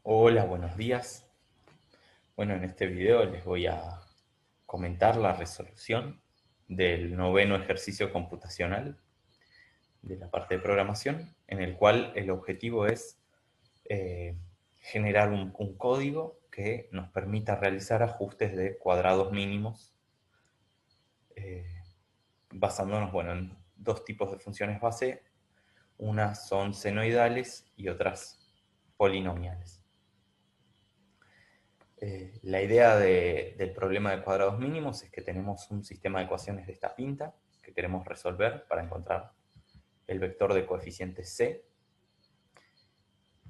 Hola, buenos días. Bueno, en este video les voy a comentar la resolución del noveno ejercicio computacional de la parte de programación, en el cual el objetivo es eh, generar un código que nos permita realizar ajustes de cuadrados mínimos, eh, basándonos, bueno, en dos tipos de funciones base. Unas son senoidales y otras polinomiales. La idea del problema de cuadrados mínimos es que tenemos un sistema de ecuaciones de esta pinta que queremos resolver para encontrar el vector de coeficientes C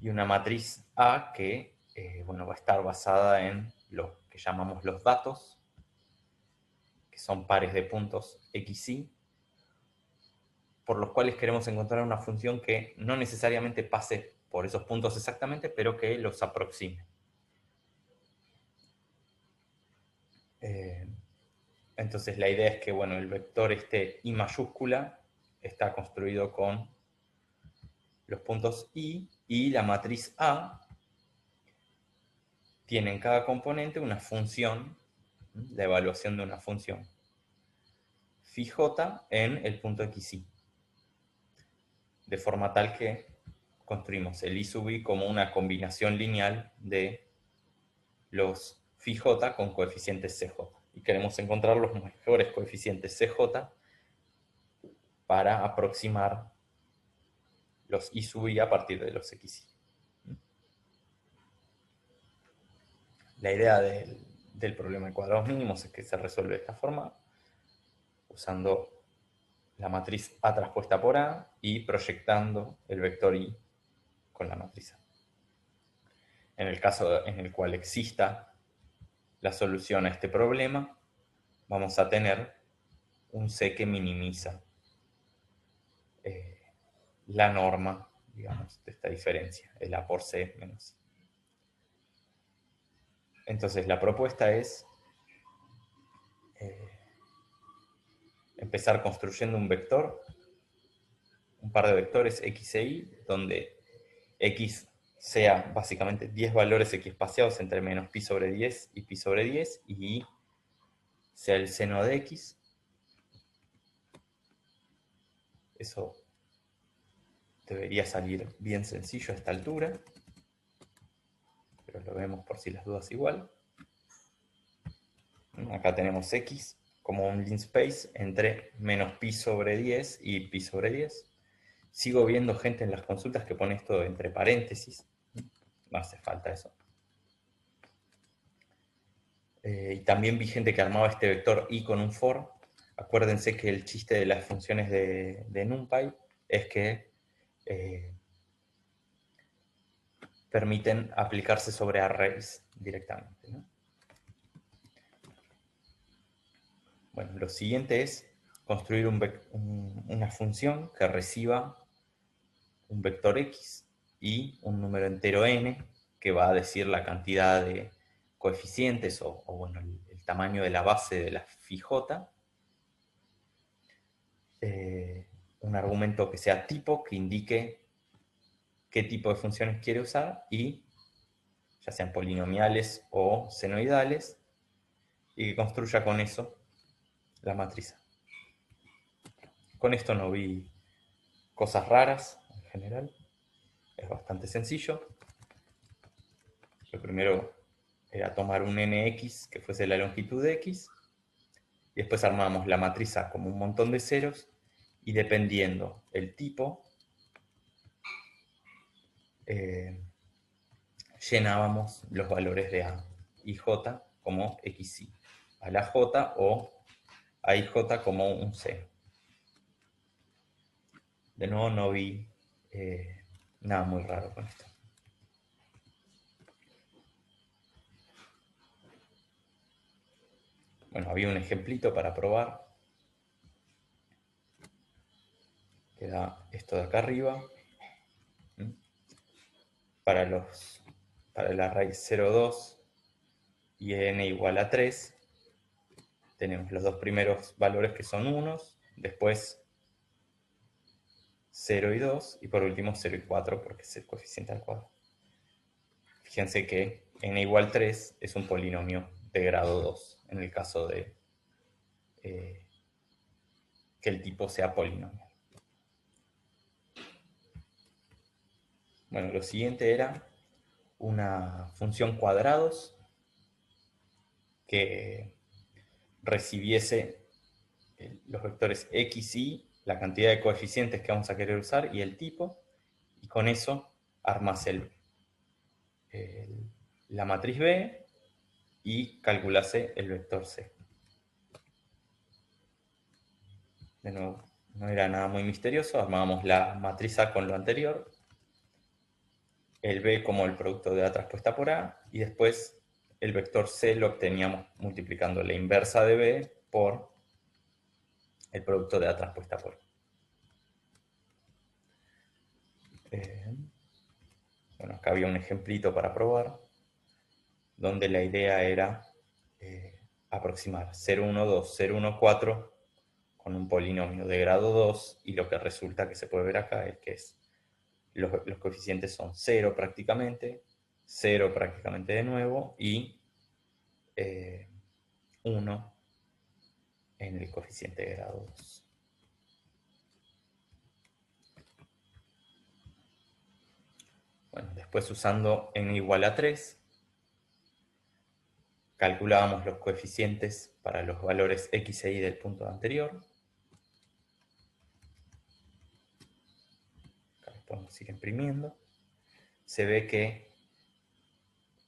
y una matriz A que bueno, va a estar basada en lo que llamamos los datos, que son pares de puntos x, y, por los cuales queremos encontrar una función que no necesariamente pase por esos puntos exactamente, pero que los aproxime. Eh, Entonces la idea es que bueno, el vector este I mayúscula está construido con los puntos y la matriz A tiene en cada componente una función, la evaluación de una función phi j en el punto xy, de forma tal que construimos el I sub i como una combinación lineal de los phi j con coeficientes cj. Y queremos encontrar los mejores coeficientes cj para aproximar los I sub i a partir de los xy. La idea del problema de cuadrados mínimos es que se resuelve de esta forma, usando la matriz A traspuesta por A y proyectando el vector I con la matriz A. En el caso en el cual exista la solución a este problema, vamos a tener un C que minimiza la norma, digamos, de esta diferencia, el A por C menos I. Entonces la propuesta es empezar construyendo un vector, un par de vectores x e y, donde x sea básicamente 10 valores x espaciados entre menos pi sobre 10 y pi sobre 10, y y sea el seno de x. Eso debería salir bien sencillo a esta altura, pero lo vemos por si las dudas igual. Acá tenemos x como un linspace entre menos pi sobre 10 y pi sobre 10. Sigo viendo gente en las consultas que pone esto entre paréntesis. No hace falta eso. Y también vi gente que armaba este vector i con un for. Acuérdense que el chiste de las funciones de NumPy es que permiten aplicarse sobre arrays directamente, ¿no? Bueno, lo siguiente es construir una función que reciba un vector x y un número entero n, que va a decir la cantidad de coeficientes o bueno, el tamaño de la base de la phi j. Un argumento que sea tipo, que indique qué tipo de funciones quiere usar, y ya sean polinomiales o senoidales, y que construya con eso la matriz. Con esto no vi cosas raras en general, es bastante sencillo. Lo primero era tomar un nx que fuese la longitud de x, y después armamos la matriz A como un montón de ceros, y dependiendo el tipo, llenábamos los valores de A y J como XY, a la J o a IJ como un C. De nuevo no vi nada muy raro con esto. Bueno, había un ejemplito para probar, que da esto de acá arriba. Para el array 0,2 y n igual a 3, tenemos los dos primeros valores que son unos, después 0 y 2, y por último 0 y 4 porque es el coeficiente al cuadrado. Fíjense que n igual 3 es un polinomio de grado 2, en el caso de que el tipo sea polinomial. Bueno, lo siguiente era una función cuadrados que recibiese los vectores x, y, la cantidad de coeficientes que vamos a querer usar y el tipo, y con eso armas la matriz B y calculase el vector C. De nuevo, no era nada muy misterioso, armábamos la matriz A con lo anterior, el B como el producto de A transpuesta por A, y después el vector C lo obteníamos multiplicando la inversa de B por el producto de A transpuesta por A. Bueno, acá había un ejemplito para probar, donde la idea era aproximar 0,1,2, 0,1,4 con un polinomio de grado 2, y lo que resulta que se puede ver acá es que los coeficientes son 0 prácticamente de nuevo, y 1 en el coeficiente de grado 2. Bueno, después usando n igual a 3, calculábamos los coeficientes para los valores x e y del punto anterior. Acá los podemos ir imprimiendo. Se ve que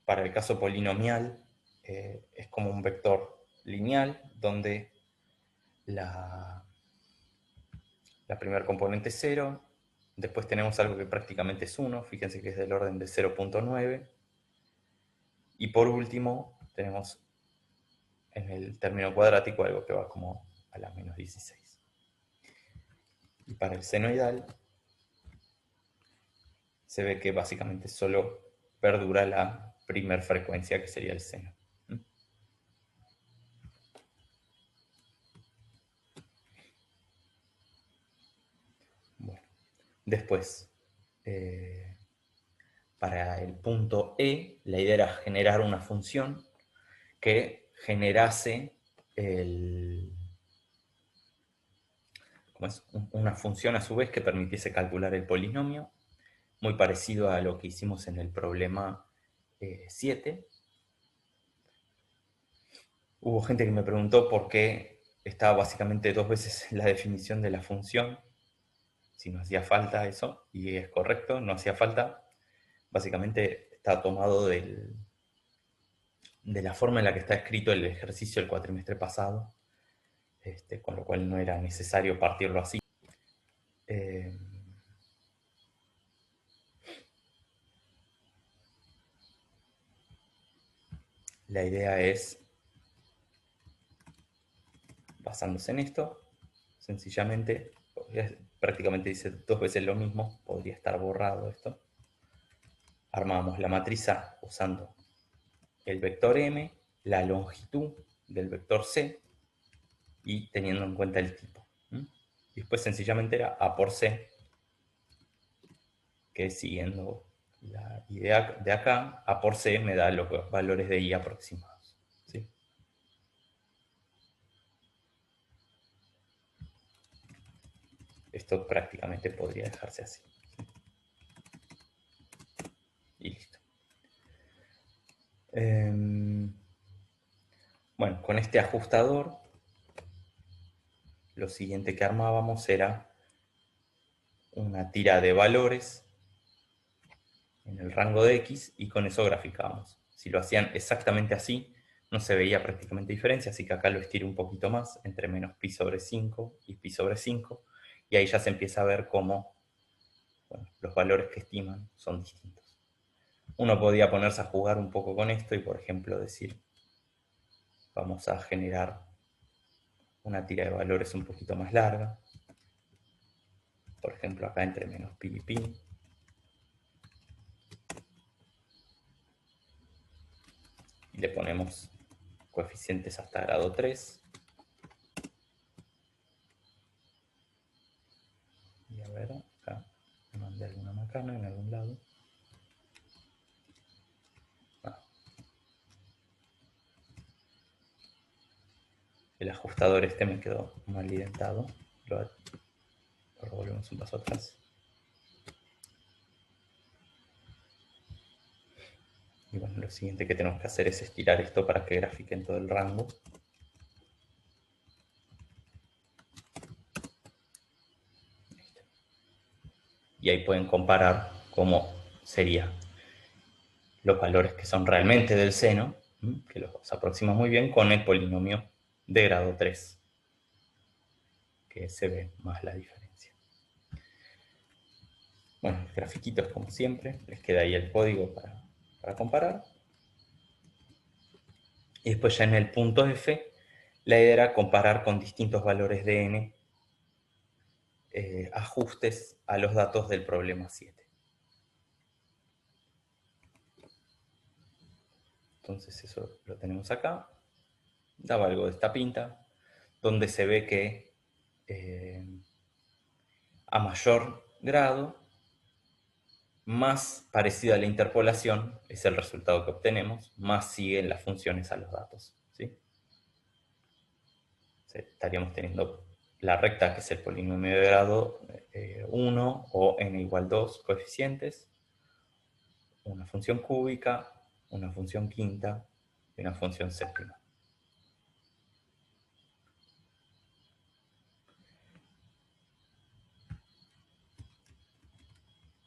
para el caso polinomial es como un vector lineal donde la primera componente es 0, después tenemos algo que prácticamente es 1, fíjense que es del orden de 0,9, y por último tenemos en el término cuadrático algo que va como a la menos 16. Y para el senoidal se ve que básicamente solo perdura la primer frecuencia, que sería el seno. Bueno, después, para el punto E, la idea era generar una función que generase una función a su vez que permitiese calcular el polinomio, muy parecido a lo que hicimos en el problema 7. Hubo gente que me preguntó por qué estaba básicamente 2 veces la definición de la función, si no hacía falta eso, y es correcto, no hacía falta. Básicamente está tomado de la forma en la que está escrito el ejercicio del cuatrimestre pasado, con lo cual no era necesario partirlo así. La idea es, basándose en esto, sencillamente, prácticamente dice 2 veces lo mismo, podría estar borrado esto. Armamos la matriz A usando el vector M, la longitud del vector C y teniendo en cuenta el tipo. Y después sencillamente era A por C, que siguiendo la idea de acá, A por C me da los valores de I aproximados. ¿Sí? Esto prácticamente podría dejarse así. Y listo. Bueno, con este ajustador, lo siguiente que armábamos era una tira de valores en el rango de x, y con eso graficábamos. Si lo hacían exactamente así, no se veía prácticamente diferencia, así que acá lo estiro un poquito más, entre menos pi sobre 5 y pi sobre 5, y ahí ya se empieza a ver cómo los valores que estiman son distintos. Uno podía ponerse a jugar un poco con esto y, por ejemplo, decir, vamos a generar una tira de valores un poquito más larga. Por ejemplo, acá entre menos pi y pi. Y le ponemos coeficientes hasta grado 3. Y a ver, acá me mandé alguna macana en algún lado. el ajustador este me quedó mal identado. Lo volvemos un paso atrás. Y bueno, lo siguiente que tenemos que hacer es estirar esto para que grafique en todo el rango. Y ahí pueden comparar cómo serían los valores que son realmente del seno, que los aproxima muy bien, con el polinomio de grado 3, que se ve más la diferencia. Bueno, el grafiquito es como siempre, les queda ahí el código para comparar. Y después ya en el punto F, la idea era comparar con distintos valores de n ajustes a los datos del problema 7. Entonces eso lo tenemos acá. Daba algo de esta pinta, donde se ve que a mayor grado, más parecida a la interpolación es el resultado que obtenemos, más siguen las funciones a los datos, ¿sí? Estaríamos teniendo la recta, que es el polinomio de grado 1 o n igual 2 coeficientes, una función cúbica, una función quinta y una función séptima.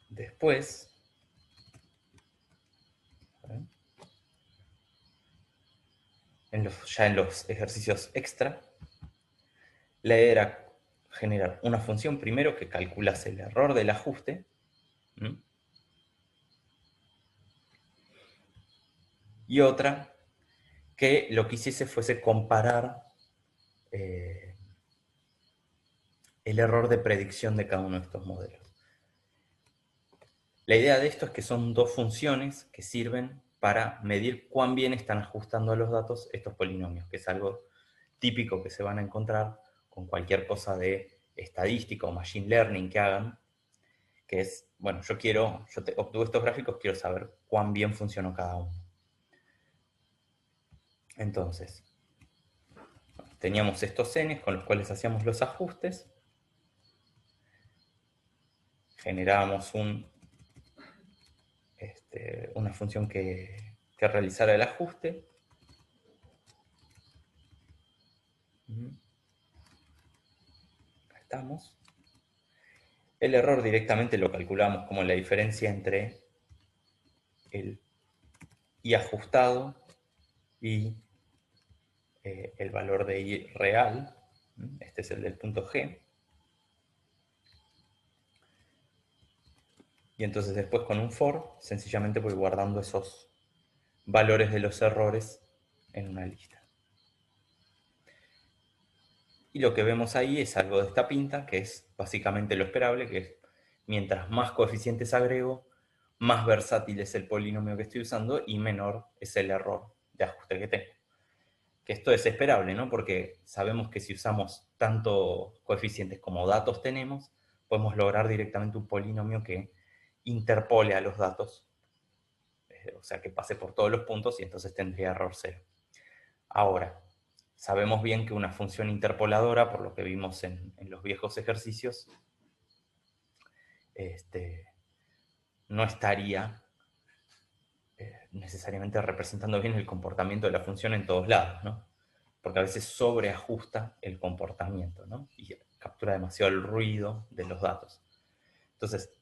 Después, ya en los ejercicios extra, la idea era generar una función primero que calculase el error del ajuste, y otra que lo que hiciese fuese comparar el error de predicción de cada uno de estos modelos. La idea de esto es que son dos funciones que sirven para medir cuán bien están ajustando a los datos estos polinomios, que es algo típico que se van a encontrar con cualquier cosa de estadística o machine learning que hagan, que es, bueno, yo obtuve estos gráficos, quiero saber cuán bien funcionó cada uno. Entonces, teníamos estos n's con los cuales hacíamos los ajustes, generábamos una función que realizara el ajuste. Acá estamos. El error directamente lo calculamos como la diferencia entre el i ajustado y el valor de i real. Este es el del punto G. Y entonces después con un for, sencillamente voy guardando esos valores de los errores en una lista. Y lo que vemos ahí es algo de esta pinta, que es básicamente lo esperable, que es mientras más coeficientes agrego, más versátil es el polinomio que estoy usando y menor es el error de ajuste que tengo. Que esto es esperable, ¿no? Porque sabemos que si usamos tanto coeficientes como datos tenemos, podemos lograr directamente un polinomio que interpole a los datos, o sea, que pase por todos los puntos y entonces tendría error cero. Ahora, sabemos bien que una función interpoladora, por lo que vimos en los viejos ejercicios, no estaría necesariamente representando bien el comportamiento de la función en todos lados, ¿no? Porque a veces sobreajusta el comportamiento, ¿no? Y captura demasiado el ruido de los datos. Entonces,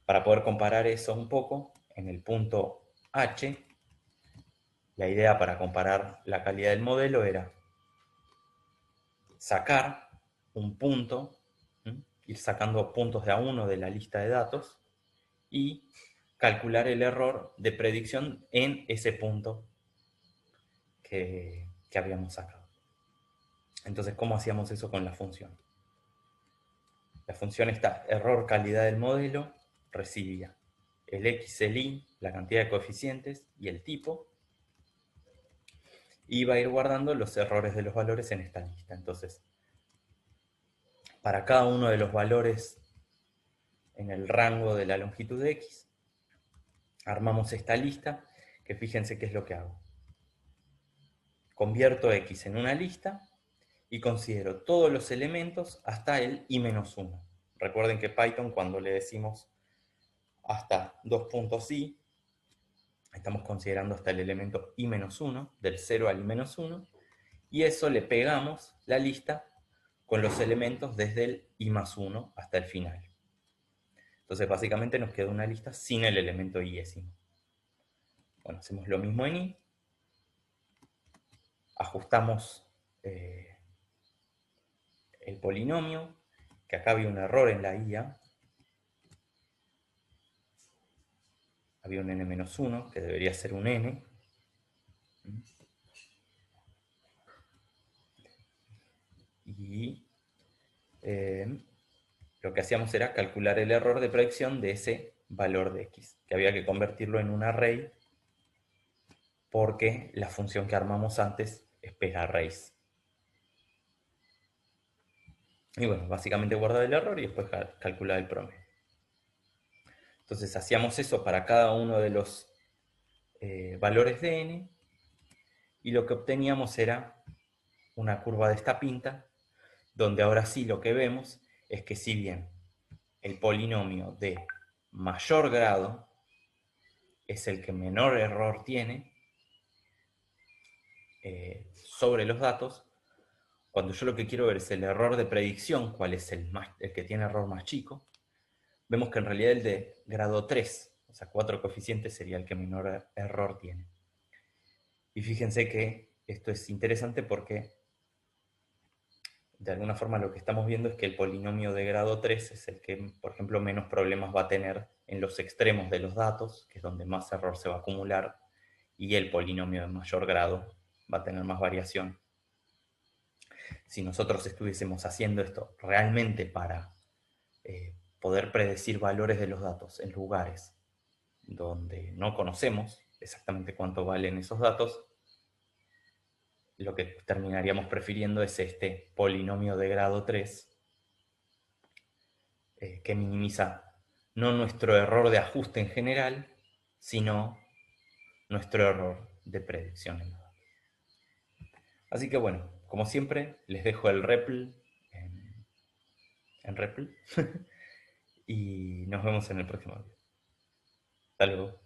para poder comparar eso un poco, en el punto H, la idea para comparar la calidad del modelo era sacar un punto, ir sacando puntos de a uno de la lista de datos y calcular el error de predicción en ese punto que habíamos sacado. Entonces, ¿cómo hacíamos eso con la función? La función está error calidad del modelo, recibía el x, el y, la cantidad de coeficientes y el tipo, y va a ir guardando los errores de los valores en esta lista. Entonces, para cada uno de los valores en el rango de la longitud de x, armamos esta lista, que fíjense qué es lo que hago. convierto X en una lista y considero todos los elementos hasta el i-1. Recuerden que Python, cuando le decimos hasta 2.i, estamos considerando hasta el elemento i-1, del 0 al i-1, y eso le pegamos la lista con los elementos desde el i+1 hasta el final. Entonces básicamente nos queda una lista sin el elemento i-ésimo. Bueno, hacemos lo mismo en i, ajustamos el polinomio, que acá había un error en la IA, había un n-1, que debería ser un n. Y lo que hacíamos era calcular el error de predicción de ese valor de x, que había que convertirlo en un array, porque la función que armamos antes espera arrays. Y bueno, básicamente guardar el error y después calcular el promedio. Entonces hacíamos eso para cada uno de los valores de n, y lo que obteníamos era una curva de esta pinta, donde ahora sí lo que vemos es que si bien el polinomio de mayor grado es el que menor error tiene sobre los datos, cuando yo lo que quiero ver es el error de predicción, cuál es el que tiene error más chico, vemos que en realidad el de grado 3, o sea, 4 coeficientes, sería el que menor error tiene. Y fíjense que esto es interesante porque de alguna forma lo que estamos viendo es que el polinomio de grado 3 es el que, por ejemplo, menos problemas va a tener en los extremos de los datos, que es donde más error se va a acumular, y el polinomio de mayor grado va a tener más variación. Si nosotros estuviésemos haciendo esto realmente para poder predecir valores de los datos en lugares donde no conocemos exactamente cuánto valen esos datos, lo que terminaríamos prefiriendo es este polinomio de grado 3, que minimiza no nuestro error de ajuste en general, sino nuestro error de predicción en los datos. Así que bueno, como siempre, les dejo el REPL en REPL y nos vemos en el próximo video. Hasta luego.